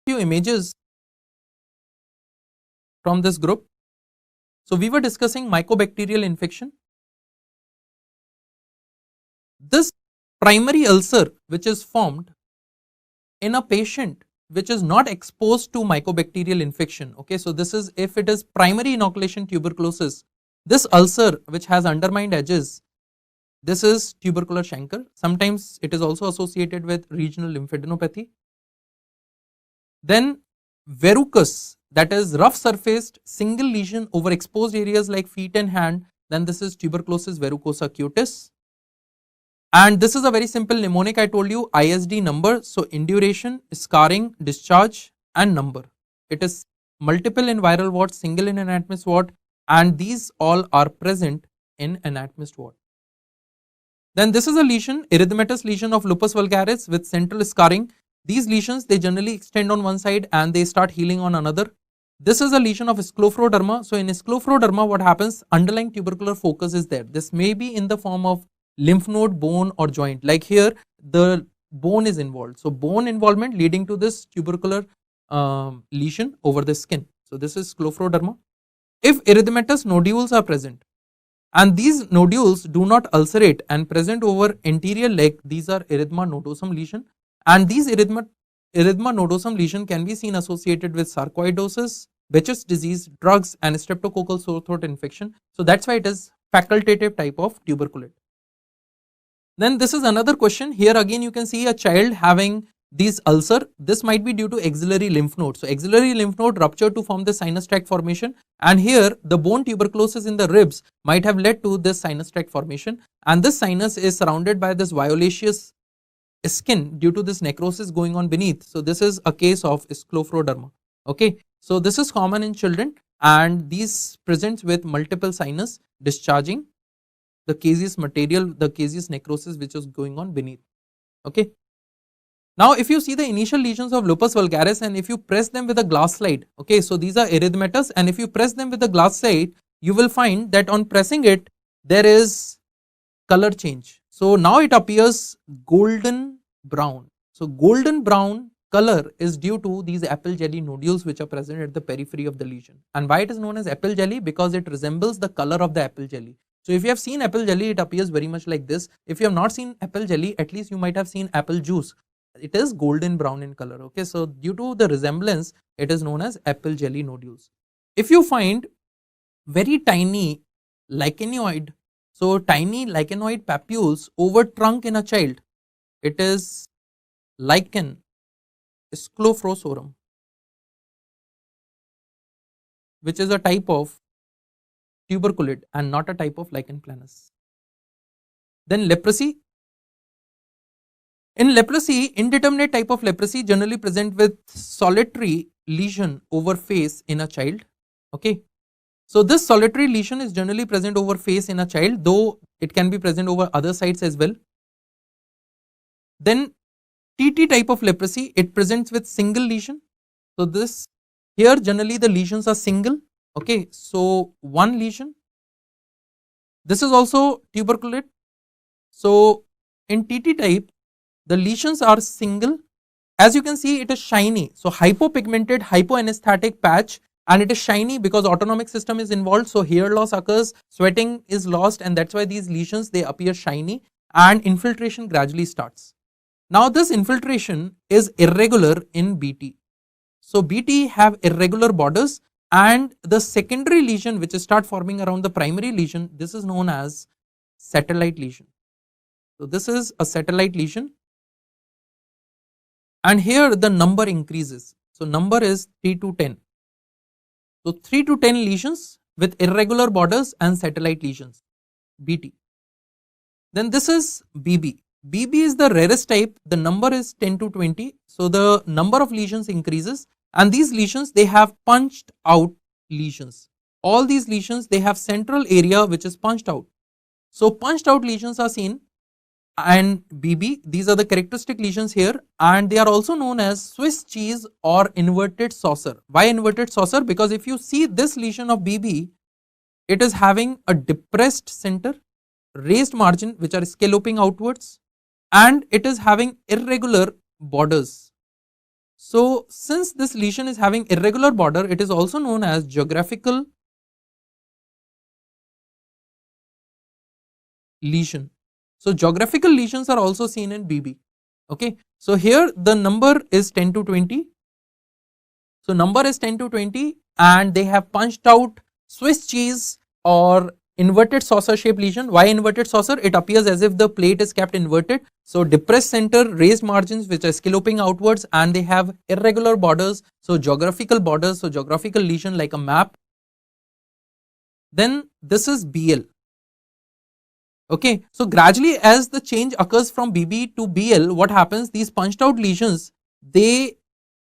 Few images from this group. So we were discussing mycobacterial infection. This primary ulcer which is formed in a patient which is not exposed to mycobacterial infection. Okay, so this is if it is primary inoculation tuberculosis. This ulcer which has undermined edges, this is tubercular chancre. Sometimes it is also associated with regional lymphadenopathy. Then verrucous, that is rough surfaced single lesion over exposed areas like feet and hand, then this is tuberculosis verrucosa cutis. And this is a very simple mnemonic. I told you ISD number, so induration, scarring, discharge and number. It is multiple in viral wart, single in anatomist wart, and these all are present in anatomist wart. Then this is a lesion, erythematous lesion of lupus vulgaris with central scarring. These lesions, they generally extend on one side and they start healing on another. This is a lesion of scleroderma. So in scleroderma, what happens? Underlying tubercular focus is there. This may be in the form of lymph node, bone or joint. Like here, the bone is involved. So bone involvement leading to this tubercular lesion over the skin. So this is scleroderma. If erythematous nodules are present, and these nodules do not ulcerate and present over anterior leg, these are erythema nodosum lesion. And these erythema nodosum lesion can be seen associated with sarcoidosis, Behçet's disease, drugs and streptococcal sore throat infection. So that's why it is facultative type of tuberculate. Then this is another question. Here again you can see a child having these ulcer. This might be due to axillary lymph node. So axillary lymph node ruptured to form the sinus tract formation, and here the bone tuberculosis in the ribs might have led to this sinus tract formation, and this sinus is surrounded by this violaceous skin due to this necrosis going on beneath. So this is a case of scleroderma. Okay, so this is common in children and these presents with multiple sinus discharging the caseous material, the caseous necrosis which is going on beneath. Okay. Now if you see the initial lesions of lupus vulgaris and if you press them with a glass slide, okay, so these are erythematous, and if you press them with a glass slide, you will find that on pressing it there is color change. So now it appears golden brown. So golden brown color is due to these apple jelly nodules which are present at the periphery of the lesion. And why it is known as apple jelly? Because it resembles the color of the apple jelly. So if you have seen apple jelly, it appears very much like this. If you have not seen apple jelly, at least you might have seen apple juice. It is golden brown in color. Okay, so due to the resemblance, it is known as apple jelly nodules. If you find very tiny lichenoid, so tiny lichenoid papules over trunk in a child, it is lichen sclerophosorum, which is a type of tuberculate and not a type of lichen planus. Then leprosy. In leprosy, indeterminate type of leprosy generally present with solitary lesion over face in a child. Okay, so this solitary lesion is generally present over face in a child, though it can be present over other sites as well. Then TT type of leprosy, it presents with single lesion. So this here generally the lesions are single. Okay, so one lesion. This is also tuberculate. So in TT type, the lesions are single. As you can see, it is shiny. So hypopigmented, hypoanesthetic patch, and it is shiny because autonomic system is involved. So hair loss occurs, sweating is lost, and that's why these lesions, they appear shiny, and infiltration gradually starts. Now this infiltration is irregular in BT. So BT have irregular borders, and the secondary lesion which start forming around the primary lesion, this is known as satellite lesion. So this is a satellite lesion, and here the number increases. So number is 3 to 10. So 3 to 10 lesions with irregular borders and satellite lesions, BT. Then this is BB. BB is the rarest type. The number is 10 to 20. So the number of lesions increases, and these lesions, they have punched out lesions. All these lesions, they have central area which is punched out. So punched out lesions are seen, and BB, these are the characteristic lesions here, and they are also known as Swiss cheese or inverted saucer. Why inverted saucer? Because if you see this lesion of BB, it is having a depressed center, raised margin which are scalloping outwards, and it is having irregular borders. So since this lesion is having irregular border, it is also known as geographical lesion. So geographical lesions are also seen in BB. Okay, so here the number is 10 to 20. So number is 10 to 20 and they have punched out Swiss cheese or inverted saucer shaped lesion. Why inverted saucer? It appears as if the plate is kept inverted. So depressed center, raised margins which are scalloping outwards, and they have irregular borders. So geographical borders, so geographical lesion like a map. Then this is BL. Okay, so gradually as the change occurs from BB to BL, what happens? These punched out lesions,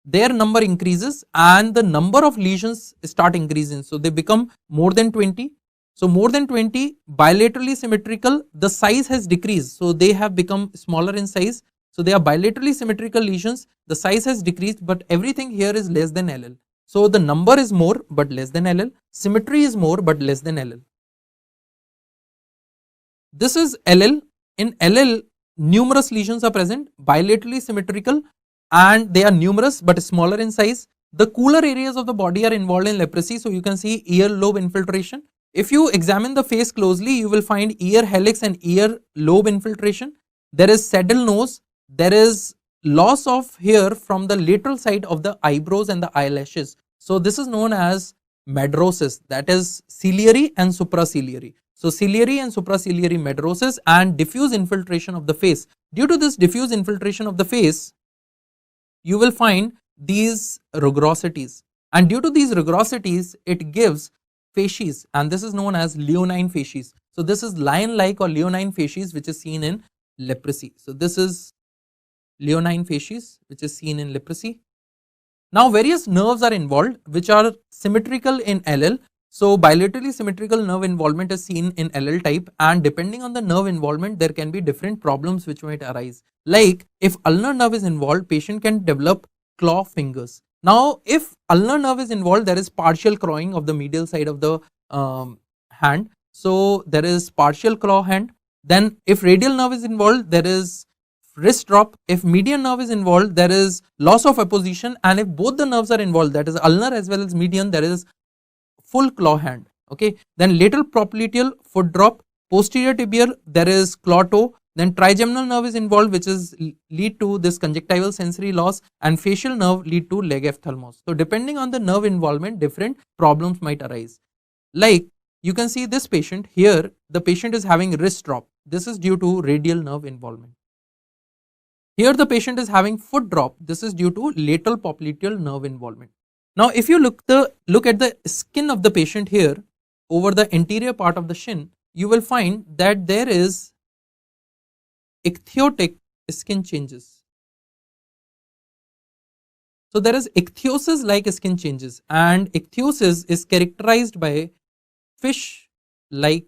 their number increases and the number of lesions start increasing. So they become more than 20. So more than 20, bilaterally symmetrical, the size has decreased. So they have become smaller in size. So they are bilaterally symmetrical lesions. The size has decreased, but everything here is less than LL. So the number is more but less than LL. Symmetry is more but less than LL. This is LL. In LL, numerous lesions are present, bilaterally symmetrical, and they are numerous but smaller in size. The cooler areas of the body are involved in leprosy. So you can see ear lobe infiltration. If you examine the face closely, you will find ear helix and ear lobe infiltration. There is saddle nose. There is loss of hair from the lateral side of the eyebrows and the eyelashes. So this is known as madrosis, that is ciliary and supraciliary. So ciliary and supraciliary madrosis and diffuse infiltration of the face. Due to this diffuse infiltration of the face, you will find these rugosities, and due to these rugosities, it gives facies, and this is known as leonine facies. So this is lion-like or leonine facies which is seen in leprosy. So this is leonine facies which is seen in leprosy. Now various nerves are involved which are symmetrical in LL. So bilaterally symmetrical nerve involvement is seen in LL type, and depending on the nerve involvement, there can be different problems which might arise. Like if ulnar nerve is involved, patient can develop claw fingers. Now if ulnar nerve is involved, there is partial clawing of the medial side of the hand. So there is partial claw hand. Then if radial nerve is involved, there is wrist drop. If median nerve is involved, there is loss of apposition, and if both the nerves are involved, that is ulnar as well as median, there is full claw hand. Okay, then lateral popliteal foot drop, posterior tibial there is claw toe, then trigeminal nerve is involved which is lead to this conjunctival sensory loss, and facial nerve lead to leg ophthalmos. So depending on the nerve involvement, different problems might arise. Like you can see this patient here, the patient is having wrist drop. This is due to radial nerve involvement. Here the patient is having foot drop. This is due to lateral popliteal nerve involvement. Now if you look at the skin of the patient here over the anterior part of the shin, you will find that there is ichthyotic skin changes. So there is ichthyosis like skin changes, and ichthyosis is characterized by fish like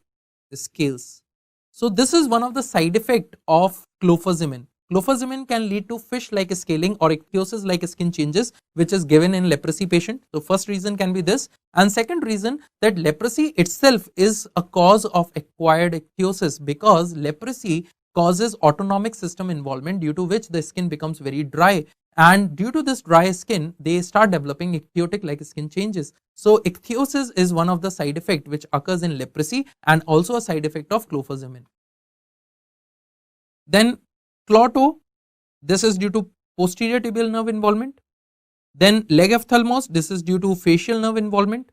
scales. So this is one of the side effect of clofazimine. Clofazimine can lead to fish-like scaling or ichthyosis-like skin changes, which is given in leprosy patient. So first reason can be this, and second reason that leprosy itself is a cause of acquired ichthyosis, because leprosy causes autonomic system involvement, due to which the skin becomes very dry, and due to this dry skin, they start developing ichthyotic-like skin changes. So ichthyosis is one of the side effect which occurs in leprosy and also a side effect of clofazimine. Then claw toe, this is due to posterior tibial nerve involvement. Then leg ophthalmos, this is due to facial nerve involvement.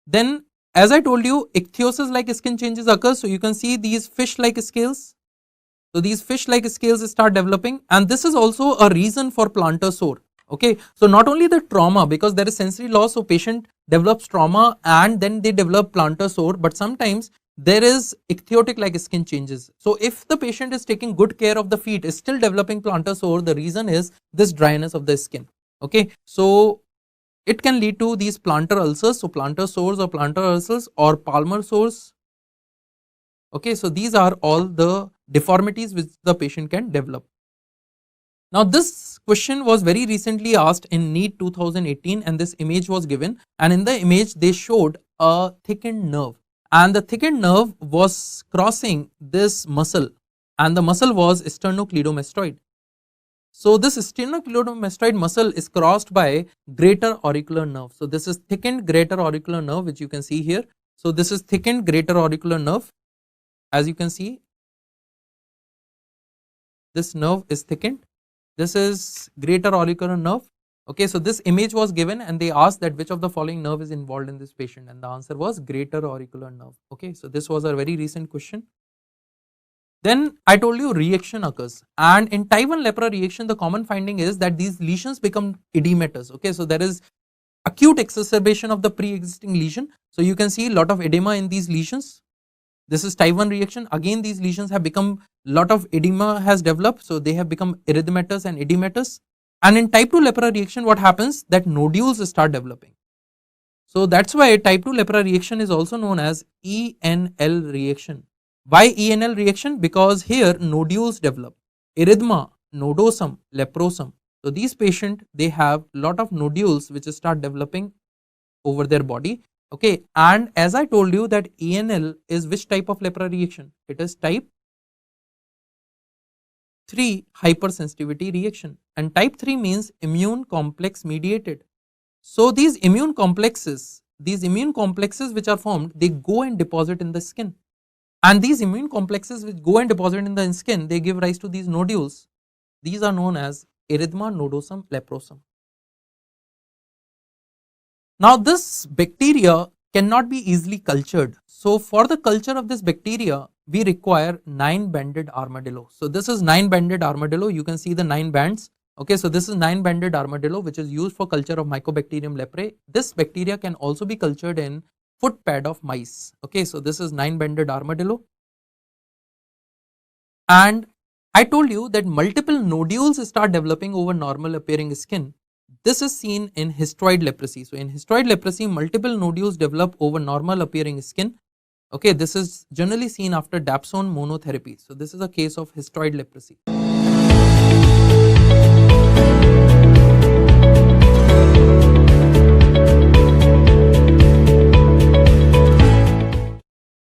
Then as I told you, ichthyosis like skin changes occur. So you can see these fish like scales. So these fish like scales start developing, and this is also a reason for plantar sore. Okay, so not only the trauma, because there is sensory loss, so patient develops trauma and then they develop plantar sore, but sometimes there is ichthyotic like skin changes. So if the patient is taking good care of the feet, is still developing plantar sore, the reason is this dryness of the skin. Okay, so it can lead to these plantar ulcers, so plantar sores or plantar ulcers or palmar sores. Okay, so these are all the deformities which the patient can develop. Now this question was very recently asked in NEET 2018, and this image was given, and in the image they showed a thickened nerve, and the thickened nerve was crossing this muscle, and the muscle was sternocleidomastoid. So this sternocleidomastoid muscle is crossed by greater auricular nerve. So this is thickened greater auricular nerve, which you can see here. So this is thickened greater auricular nerve. As you can see, this nerve is thickened. This is greater auricular nerve. Okay, so this image was given and they asked that which of the following nerve is involved in this patient, and the answer was greater auricular nerve. Okay, so this was a very recent question. Then I told you reaction occurs, and in type 1 lepra reaction the common finding is that these lesions become edematous. Okay, so there is acute exacerbation of the pre-existing lesion. So you can see a lot of edema in these lesions. This is type 1 reaction. Again, these lesions have become, lot of edema has developed, so they have become erythematous and edematous. And in type 2 lepra reaction, what happens, that nodules start developing. So that's why type 2 lepra reaction is also known as ENL reaction. Why ENL reaction? Because here nodules develop, erythema, nodosum, leprosum. So these patients, they have lot of nodules which start developing over their body. Okay, and as I told you that ENL is which type of lepra reaction? It is type 3 hypersensitivity reaction, and type 3 means immune complex mediated. So these immune complexes which are formed, they go and deposit in the skin, and these immune complexes which go and deposit in the skin, they give rise to these nodules. These are known as erythema, nodosum, leprosum. Now this bacteria cannot be easily cultured. So for the culture of this bacteria, we require 9-banded armadillo. So this is 9-banded armadillo. You can see the 9 bands. Okay, so this is 9-banded armadillo which is used for culture of Mycobacterium leprae. This bacteria can also be cultured in foot pad of mice. Okay, so this is 9-banded armadillo. And I told you that multiple nodules start developing over normal appearing skin. This is seen in histoid leprosy. So in histoid leprosy, multiple nodules develop over normal appearing skin. Okay, this is generally seen after dapsone monotherapy. So this is a case of histoid leprosy.